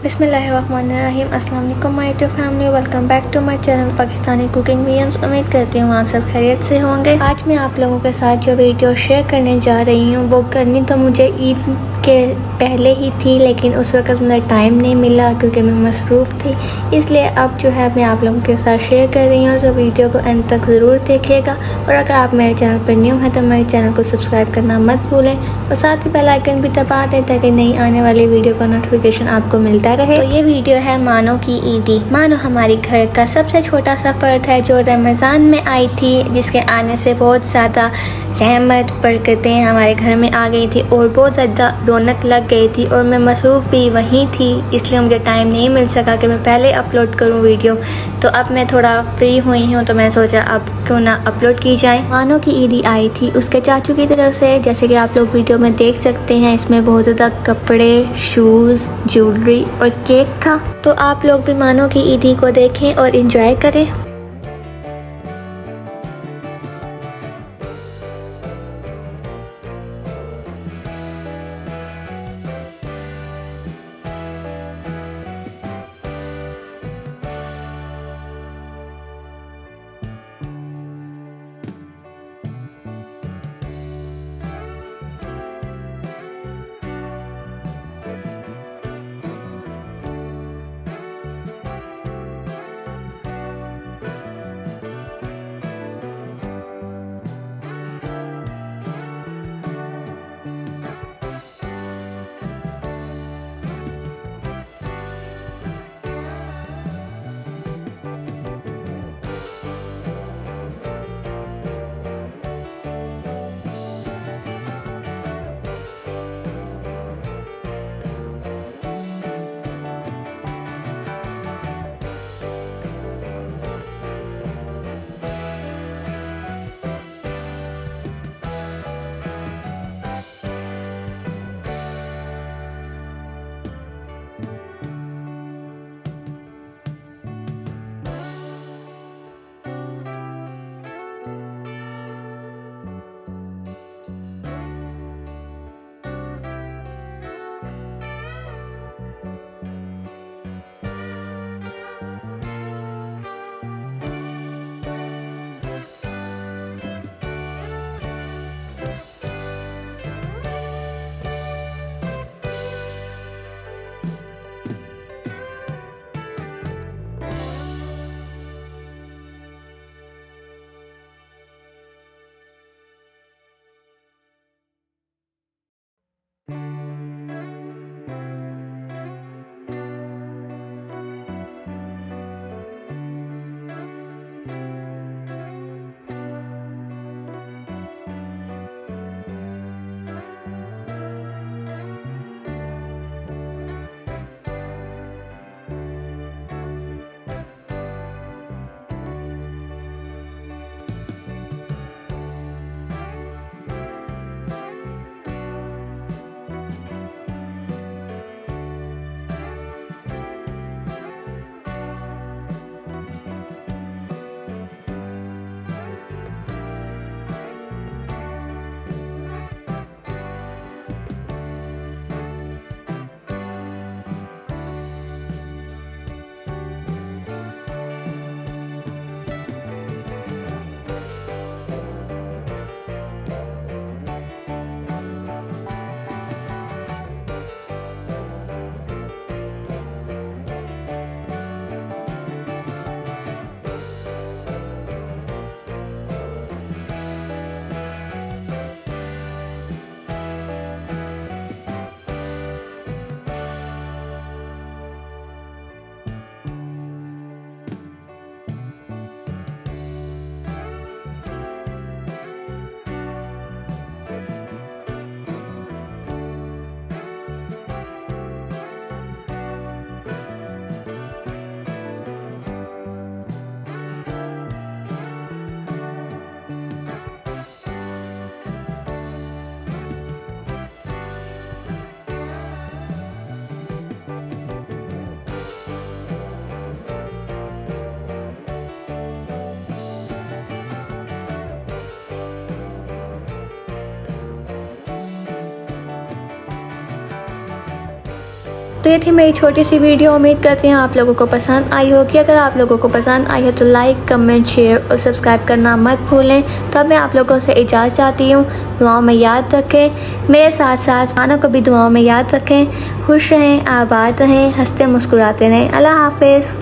बिस्मिल्लाहिर्रहमानिर्रहीम। अस्सलाम वालेकुम my YouTube family, welcome back to my channel Pakistani cooking videos. उम्मीद करती हूँ आप सब खैरियत से होंगे। आज मैं आप लोगों के साथ जो वीडियो शेयर करने जा रही हूँ वो करनी तो मुझे ईद के पहले ही थी, लेकिन उस वक्त मुझे टाइम नहीं मिला क्योंकि मैं मसरूफ़ थी। इसलिए अब जो है मैं आप लोगों के साथ शेयर कर रही हूँ, तो वीडियो को एंड तक ज़रूर देखिएगा। और अगर आप मेरे चैनल पर न्यू हैं तो मेरे चैनल को सब्सक्राइब करना मत भूलें और साथ ही बेल आइकन भी दबा दें ताकि नई आने वाली वीडियो का नोटिफिकेशन आपको मिलता रहे। तो ये वीडियो है मानो की ईदी। मानो हमारी घर का सबसे छोटा सा फर्द है जो रमज़ान में आई थी, जिसके आने से बहुत ज़्यादा रहमत बरकतें हमारे घर में आ गई थी और बहुत ज़्यादा रौनक लग गई थी। और मैं मसरूफ़ भी वहीं थी, इसलिए मुझे टाइम नहीं मिल सका कि मैं पहले अपलोड करूं वीडियो। तो अब मैं थोड़ा फ्री हुई हूं तो मैं सोचा अब क्यों ना अपलोड की जाए। मानो की ईदी आई थी उसके चाचू की तरफ से, जैसे कि आप लोग वीडियो में देख सकते हैं। इसमें बहुत ज़्यादा कपड़े, शूज़, ज्वेलरी और केक था। तो आप लोग भी मानो की ईदी को देखें और एंजॉय करें। तो ये थी मेरी छोटी सी वीडियो। उम्मीद करती हूँ आप लोगों को पसंद आई होगी। अगर आप लोगों को पसंद आई है तो लाइक, कमेंट, शेयर और सब्सक्राइब करना मत भूलें। तो अब मैं आप लोगों से इजाज़त चाहती हूँ। दुआओं में याद रखें, मेरे साथ साथ मानो को भी दुआओं में याद रखें। खुश रहें, आबाद रहें, हंसते मुस्कुराते रहें। अल्लाह हाफिज़।